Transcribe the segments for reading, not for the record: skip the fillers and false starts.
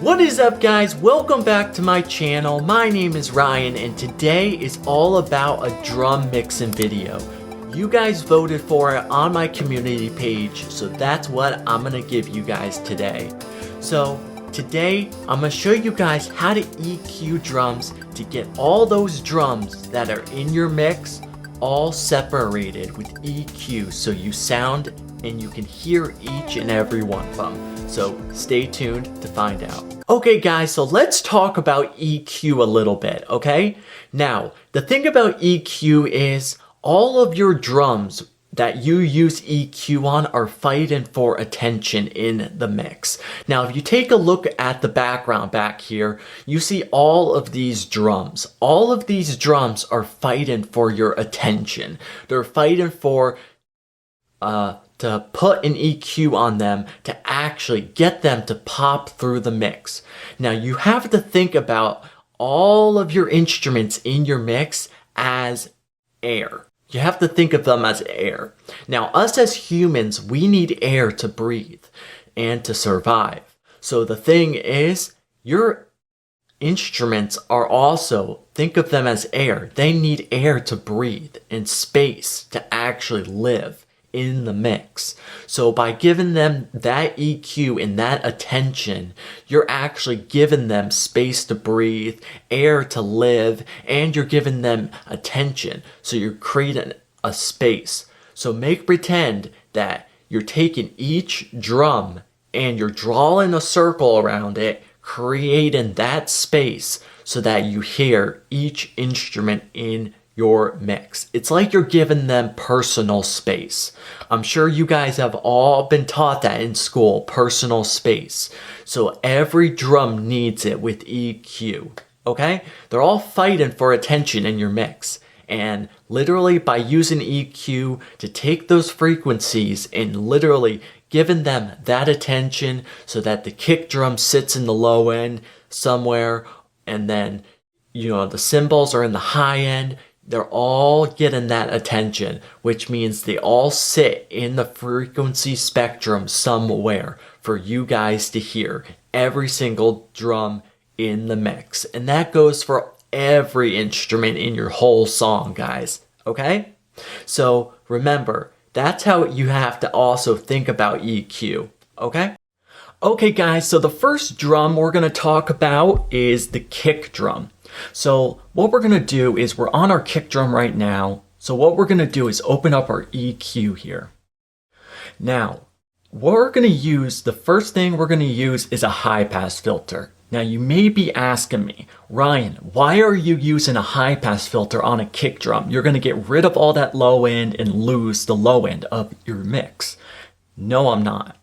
What is up, guys? Welcome back to my channel. My name is Ryan and today is all about a drum mixing video. You guys voted for it on my community page, so that's what I'm gonna give you guys today. So today I'm gonna show you guys how to EQ drums to get all those drums that are in your mix all separated with EQ so you sound and you can hear each and every one of them. So stay tuned to find out. Okay guys, so let's talk about EQ a little bit, okay? Now, the thing about EQ is all of your drums that you use EQ on are fighting for attention in the mix. Now, if you take a look at the background back here, you see all of these drums. All of these drums are fighting for your attention. They're fighting for to put an EQ on them to actually get them to pop through the mix. Now you have to think about all of your instruments in your mix as air. You have to think of them as air. Now us as humans, we need air to breathe and to survive. So the thing is, your instruments are also, think of them as air. They need air to breathe and space to actually live in the mix. So by giving them that EQ and that attention, you're actually giving them space to breathe, air to live, and you're giving them attention. So you're creating a space. So make pretend that you're taking each drum and you're drawing a circle around it, creating that space so that you hear each instrument in your mix. It's like you're giving them personal space. I'm sure you guys have all been taught that in school, personal space. So every drum needs it with EQ, okay? They're all fighting for attention in your mix. And literally by using EQ to take those frequencies and literally giving them that attention so that the kick drum sits in the low end somewhere and then, the cymbals are in the high end, they're all getting that attention, which means they all sit in the frequency spectrum somewhere for you guys to hear every single drum in the mix. And that goes for every instrument in your whole song, guys, okay? So remember, that's how you have to also think about EQ, okay? Okay guys, so the first drum we're gonna talk about is the kick drum. So what we're gonna do is we're on our kick drum right now. So what we're gonna do is open up our EQ here. Now, the first thing we're gonna use is a high pass filter. Now you may be asking me, Ryan, why are you using a high pass filter on a kick drum? You're gonna get rid of all that low end and lose the low end of your mix. No, I'm not.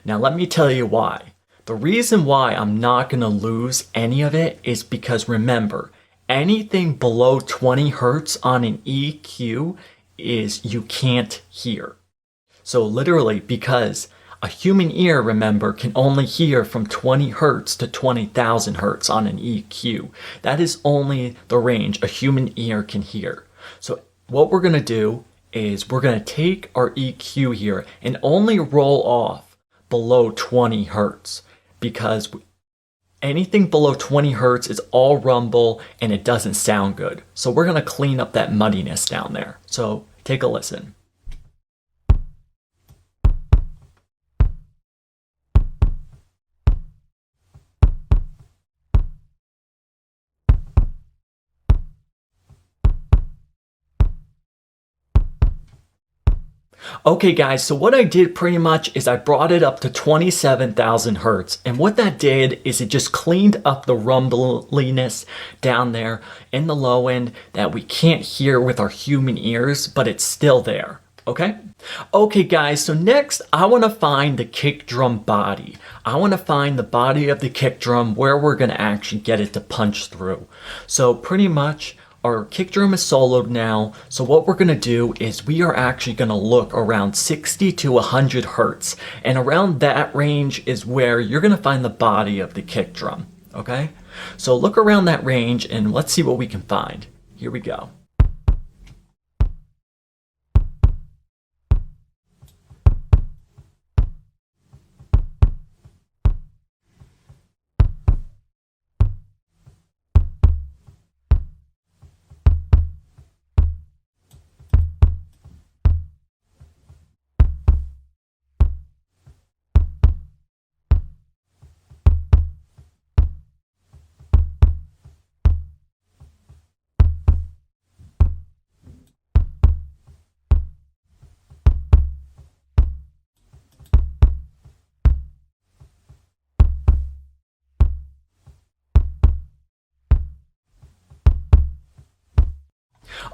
Now let me tell you why. The reason why I'm not going to lose any of it is because remember, anything below 20 Hertz on an EQ is you can't hear. So literally, because a human ear, remember, can only hear from 20 Hertz to 20,000 Hertz on an EQ. That is only the range a human ear can hear. So what we're going to do is we're going to take our EQ here and only roll off below 20 Hertz. Because anything below 20 Hertz is all rumble and it doesn't sound good. So we're going to clean up that muddiness down there. So take a listen. Okay guys, so what I did pretty much is I brought it up to 27,000 Hertz, and what that did is it just cleaned up the rumbliness down there in the low end that we can't hear with our human ears, but it's still there, okay? Okay guys, so next I want to find the kick drum body. I want to find the body of the kick drum where we're going to actually get it to punch through. So pretty much our kick drum is soloed now, so what we're going to do is we are actually going to look around 60 to 100 Hertz, and around that range is where you're going to find the body of the kick drum, okay? So look around that range and let's see what we can find. Here we go.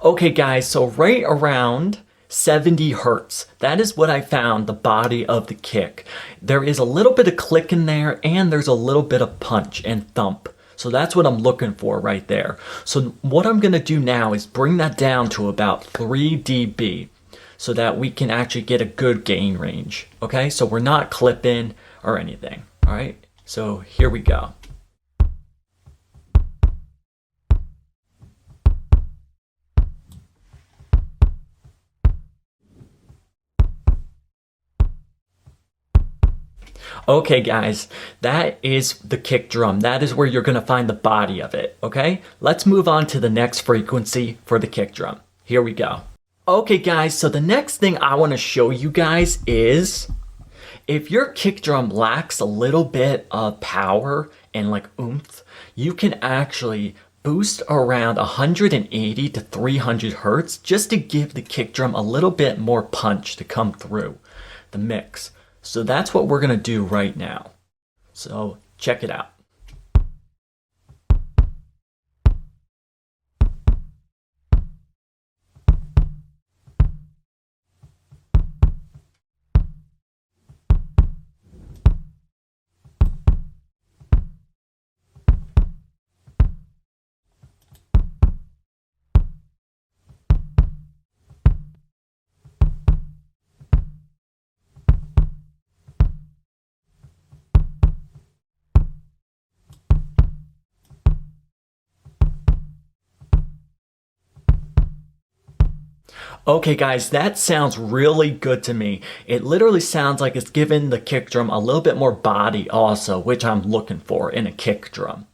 Okay guys, so right around 70 hertz. That is what I found, the body of the kick. There is a little bit of click in there and there's a little bit of punch and thump. So that's what I'm looking for right there. So what I'm gonna do now is bring that down to about 3 dB so that we can actually get a good gain range. Okay, so we're not clipping or anything. All right, so here we go. Okay guys, that is the kick drum. That is where you're gonna find the body of it, okay? Let's move on to the next frequency for the kick drum. Here we go. Okay guys, so the next thing I wanna show you guys is if your kick drum lacks a little bit of power and like oomph, you can actually boost around 180 to 300 hertz just to give the kick drum a little bit more punch to come through the mix. So that's what we're gonna do right now. So check it out. Okay guys, that sounds really good to me. It literally sounds like it's giving the kick drum a little bit more body also, which I'm looking for in a kick drum.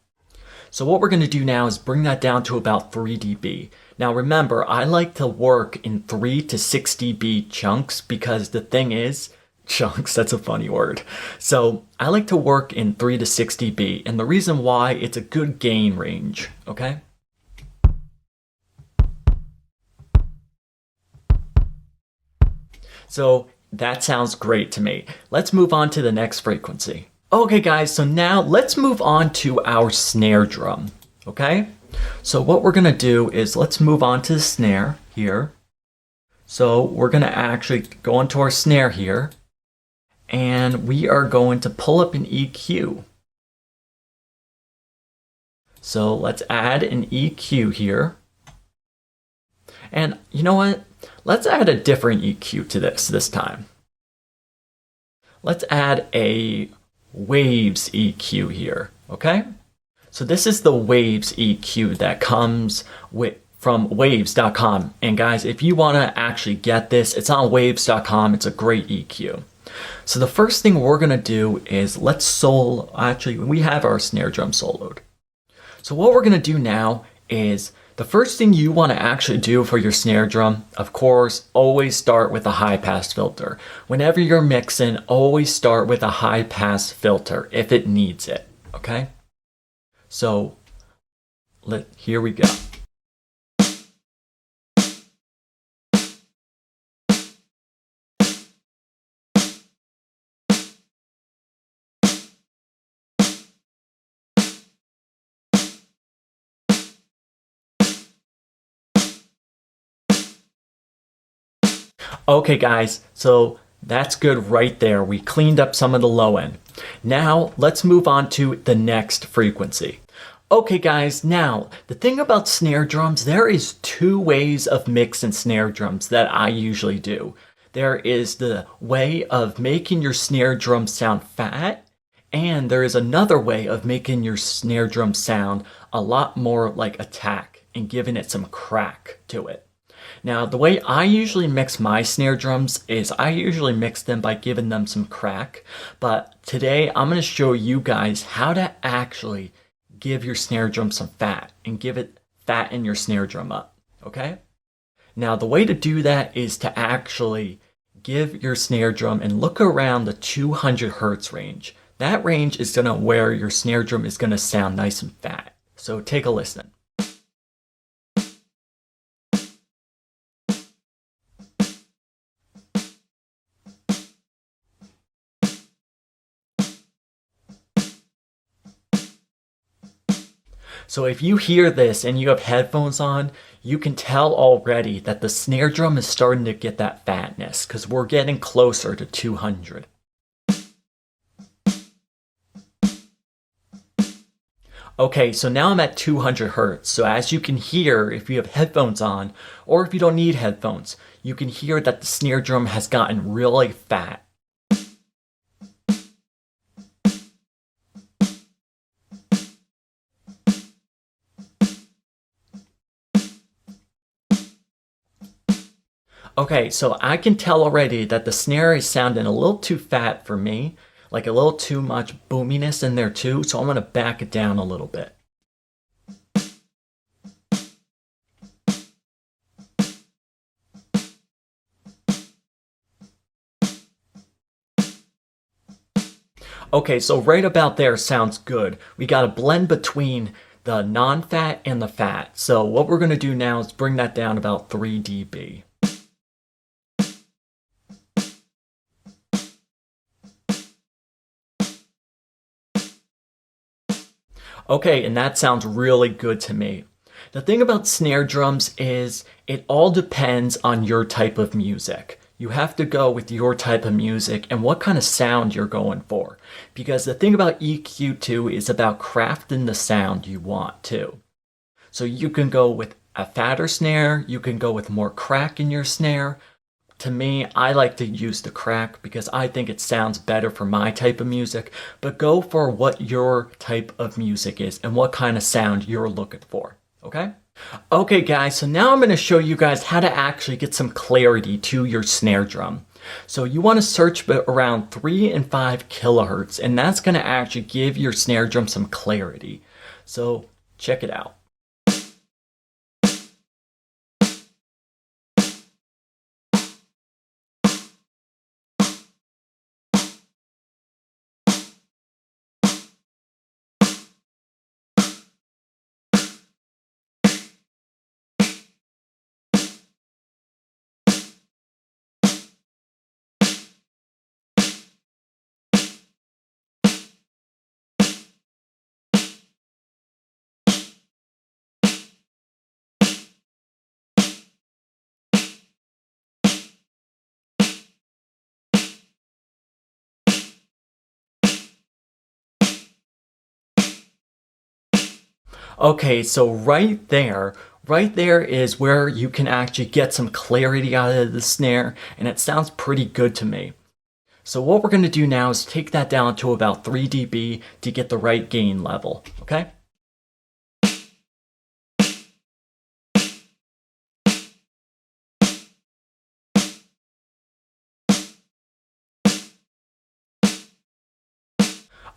So what we're going to do now is bring that down to about 3 dB. Now remember, I like to work in 3 to 6 dB chunks because the thing is, chunks, that's a funny word. So I like to work in 3 to 6 dB, and the reason why, it's a good gain range, okay? So that sounds great to me. Let's move on to the next frequency. Okay guys, so now let's move on to our snare drum, okay? So what we're gonna do is let's move on to the snare here. So we're gonna actually go into our snare here and we are going to pull up an EQ. So let's add an EQ here. And you know what? Let's add a different EQ to this time. Let's add a waves EQ here, okay? So this is the waves EQ that comes from waves.com. And guys, if you want to actually get this, it's on waves.com. It's a great EQ. So the first thing we're going to do is let's solo. Actually, we have our snare drum soloed. So what we're going to do now is the first thing you want to actually do for your snare drum, of course, always start with a high pass filter. Whenever you're mixing, always start with a high pass filter if it needs it, okay? So here we go. Okay guys, so that's good right there. We cleaned up some of the low end. Now let's move on to the next frequency. Okay guys, now the thing about snare drums, there is two ways of mixing snare drums that I usually do. There is the way of making your snare drum sound fat, and there is another way of making your snare drum sound a lot more like attack and giving it some crack to it. Now, the way I usually mix my snare drums is I usually mix them by giving them some crack, but today I'm going to show you guys how to actually give your snare drum some fat and give it fatten your snare drum up, okay? Now, the way to do that is to actually give your snare drum and look around the 200 hertz range. That range is gonna where your snare drum is gonna sound nice and fat. So take a listen. So if you hear this and you have headphones on, you can tell already that the snare drum is starting to get that fatness because we're getting closer to 200. Okay, so now I'm at 200 Hertz. So as you can hear, if you have headphones on, or if you don't need headphones, you can hear that the snare drum has gotten really fat. Okay, so I can tell already that the snare is sounding a little too fat for me, like a little too much boominess in there too, so I'm going to back it down a little bit. Okay, so right about there sounds good. We got a blend between the non-fat and the fat. So what we're going to do now is bring that down about 3 dB. Okay, and that sounds really good to me. The thing about snare drums is it all depends on your type of music. You have to go with your type of music and what kind of sound you're going for. Because the thing about EQ too is about crafting the sound you want too. So you can go with a fatter snare, you can go with more crack in your snare. To me, I like to use the crack because I think it sounds better for my type of music, but go for what your type of music is and what kind of sound you're looking for, okay? Okay guys, so now I'm going to show you guys how to actually get some clarity to your snare drum. So you want to search around 3 and 5 kilohertz, and that's going to actually give your snare drum some clarity. So check it out. Okay, so right there is where you can actually get some clarity out of the snare, and it sounds pretty good to me. So what we're going to do now is take that down to about 3 dB to get the right gain level, okay?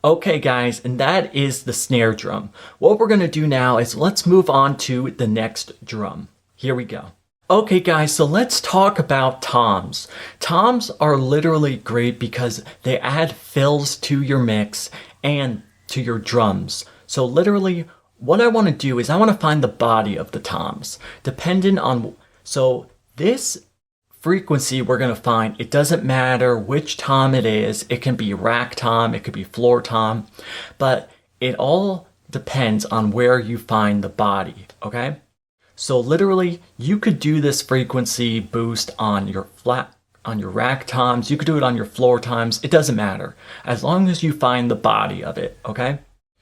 Okay guys, and that is the snare drum. What we're going to do now is let's move on to the next drum. Here we go. Okay guys, so let's talk about toms. Toms are literally great because they add fills to your mix and to your drums. So literally what I want to do is I want to find the body of the toms. Depending on, so this frequency we're going to find, it doesn't matter which tom it is. It can be rack tom, it could be floor tom, but it all depends on where you find the body, okay? So literally you could do this frequency boost on your rack toms, you could do it on your floor toms, it doesn't matter as long as you find the body of it, okay?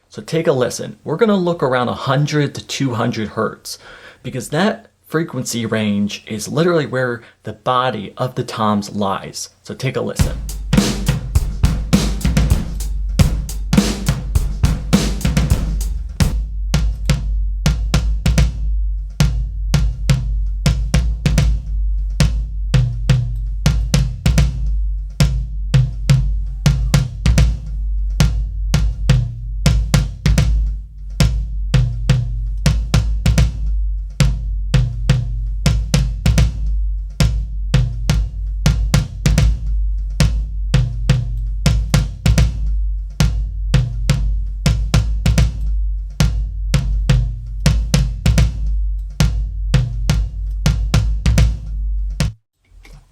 So take a listen. We're going to look around 100 to 200 Hertz because that frequency range is literally where the body of the toms lies. So take a listen.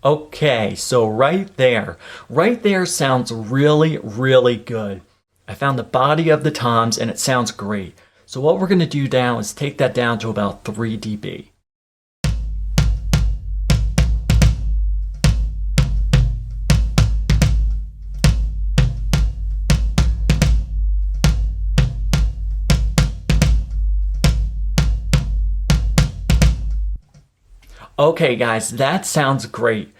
Okay, so right there sounds really, really good. I found the body of the toms and it sounds great. So what we're going to do now is take that down to about 3 dB. Okay guys, that sounds great.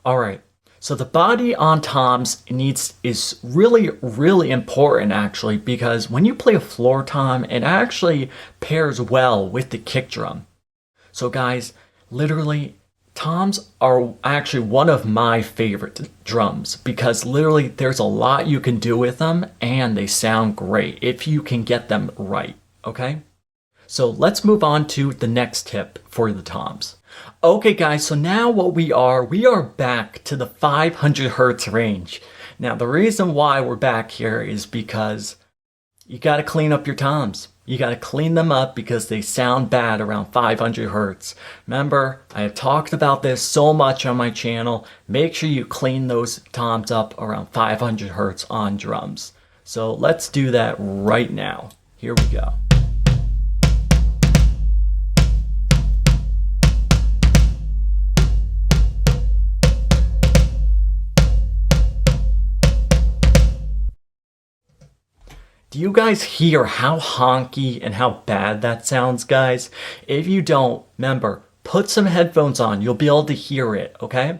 All right. So the body on toms is really important actually, because when you play a floor tom, it actually pairs well with the kick drum. So guys, literally toms are actually one of my favorite drums because literally there's a lot you can do with them and they sound great if you can get them right, okay? So let's move on to the next tip for the toms. Okay guys, so now we are back to the 500 Hertz range. Now the reason why we're back here is because you gotta clean up your toms. You gotta clean them up because they sound bad around 500 Hertz. Remember, I have talked about this so much on my channel. Make sure you clean those toms up around 500 Hertz on drums. So let's do that right now. Here we go. Do you guys hear how honky and how bad that sounds, guys? If you don't, remember, put some headphones on. You'll be able to hear it, okay?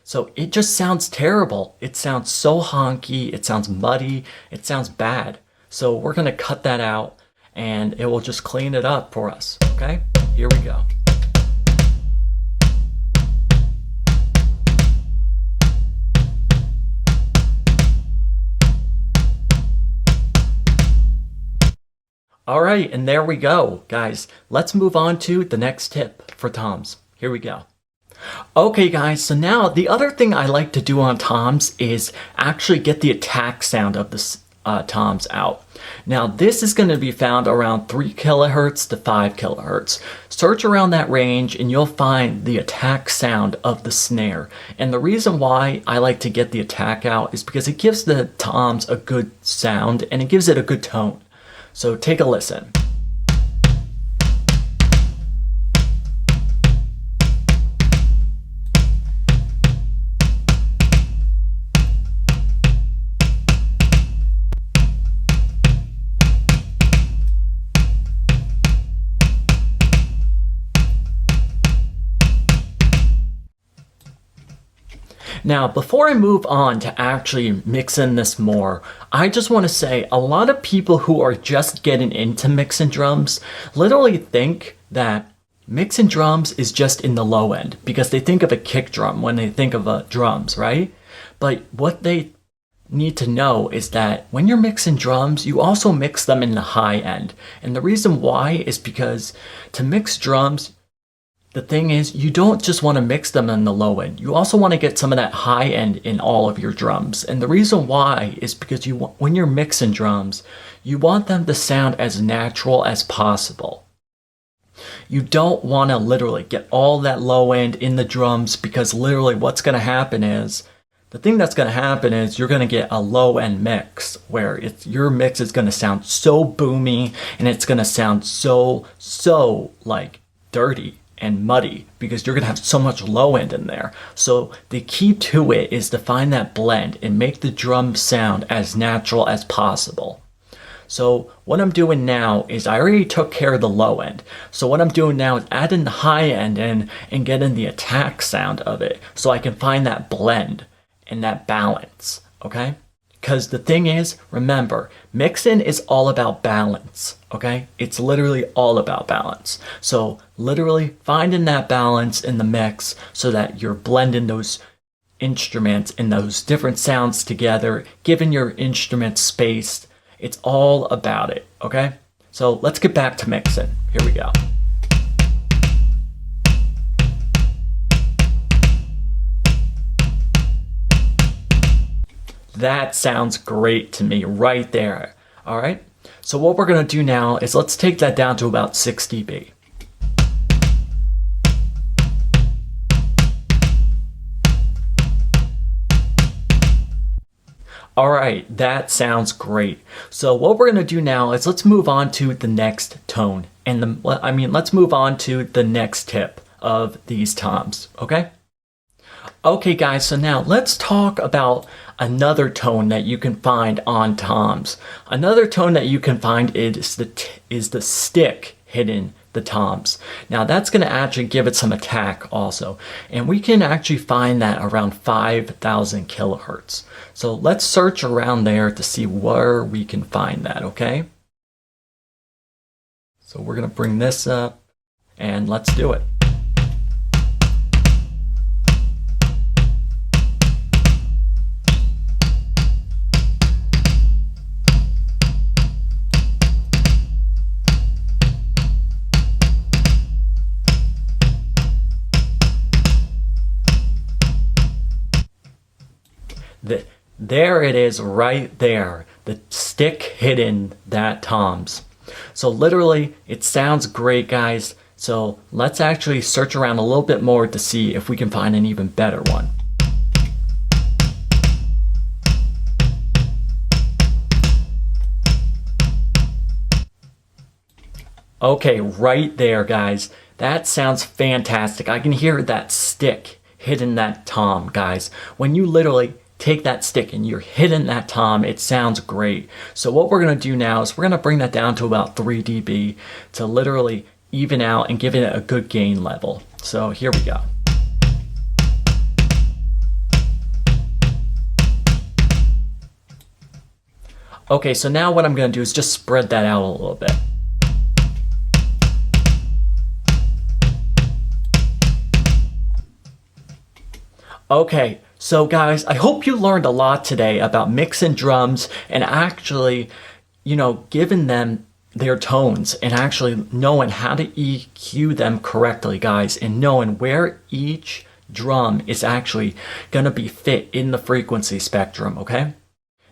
So it just sounds terrible. It sounds so honky. It sounds muddy. It sounds bad. So we're going to cut that out and it will just clean it up for us, okay? Here we go. All right, and there we go, guys. Let's move on to the next tip for toms. Here we go. Okay, guys, so now the other thing I like to do on toms is actually get the attack sound of the toms out. Now, this is going to be found around 3 kilohertz to 5 kilohertz. Search around that range and you'll find the attack sound of the snare. And the reason why I like to get the attack out is because it gives the toms a good sound and it gives it a good tone. So take a listen. Now, before I move on to actually mixing this more, I just want to say a lot of people who are just getting into mixing drums literally think that mixing drums is just in the low end because they think of a kick drum when they think of drums, right? But what they need to know is that when you're mixing drums, you also mix them in the high end. And the reason why is because to mix drums, the thing is, you don't just want to mix them in the low end. You also want to get some of that high end in all of your drums. And the reason why is because when you're mixing drums, you want them to sound as natural as possible. You don't want to literally get all that low end in the drums because literally what's going to happen is, the thing that's going to happen is you're going to get a low end mix where your mix is going to sound so boomy and it's going to sound so like dirty and muddy because you're going to have so much low end in there. So the key to it is to find that blend and make the drum sound as natural as possible. So what I'm doing now is I already took care of the low end. So what I'm doing now is adding the high end in and getting the attack sound of it so I can find that blend and that balance, okay? Because the thing is, remember, mixing is all about balance, okay? It's literally all about balance. So literally finding that balance in the mix so that you're blending those instruments and those different sounds together, giving your instruments space. It's all about it, okay? So let's get back to mixing. Here we go. That sounds great to me right there. All right. So what we're going to do now is let's take that down to about 6 dB. All right, that sounds great. So what we're going to do now is let's move on to the next tone and let's move on to the next tip of these toms, okay? Okay guys, so now let's talk about another tone that you can find on toms. Another tone that you can find is the stick hitting the toms. Now that's going to actually give it some attack also. And we can actually find that around 5,000 kilohertz. So let's search around there to see where we can find that, okay? So we're going to bring this up and let's do it. There it is right there, the stick hitting that toms. So literally, it sounds great, guys. So let's actually search around a little bit more to see if we can find an even better one. Okay, right there, guys. That sounds fantastic. I can hear that stick hitting that tom, guys. When you literally take that stick and you're hitting that tom, it sounds great. So what we're going to do now is we're going to bring that down to about 3 dB to literally even out and give it a good gain level. So here we go. Okay, so now what I'm going to do is just spread that out a little bit. Okay, so guys, I hope you learned a lot today about mixing drums and actually, giving them their tones and actually knowing how to EQ them correctly, guys, and knowing where each drum is actually going to be fit in the frequency spectrum, okay?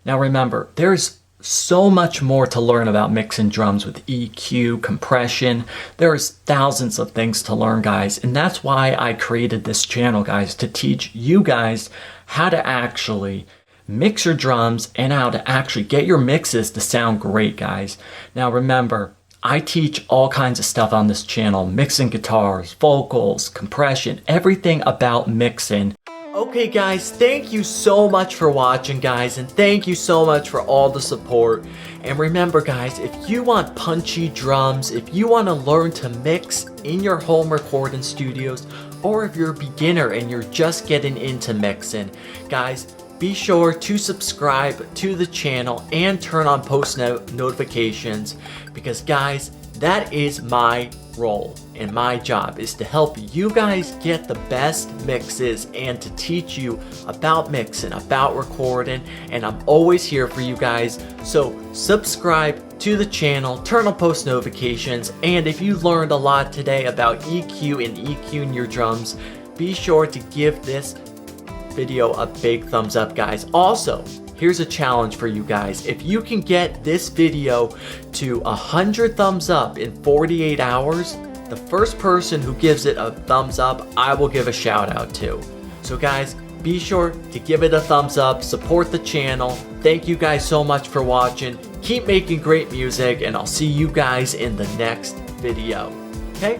Now remember, there's so much more to learn about mixing drums with EQ, compression. There's thousands of things to learn, guys, and that's why I created this channel, guys, to teach you guys how to actually mix your drums and how to actually get your mixes to sound great, guys. Now remember, I teach all kinds of stuff on this channel, mixing guitars, vocals, compression, everything about mixing. Okay guys, thank you so much for watching, guys, and thank you so much for all the support. And remember, guys, if you want punchy drums, if you want to learn to mix in your home recording studios, or if you're a beginner and you're just getting into mixing, guys, be sure to subscribe to the channel and turn on post notifications, because guys, that is my role and my job, is to help you guys get the best mixes and to teach you about mixing, about recording, and I'm always here for you guys. So subscribe to the channel, turn on post notifications, and if you learned a lot today about EQ and EQing your drums, be sure to give this video a big thumbs up, guys. Also, here's a challenge for you guys. If you can get this video to 100 thumbs up in 48 hours, the first person who gives it a thumbs up, I will give a shout out to. So guys, be sure to give it a thumbs up, support the channel. Thank you guys so much for watching. Keep making great music, and I'll see you guys in the next video. Okay?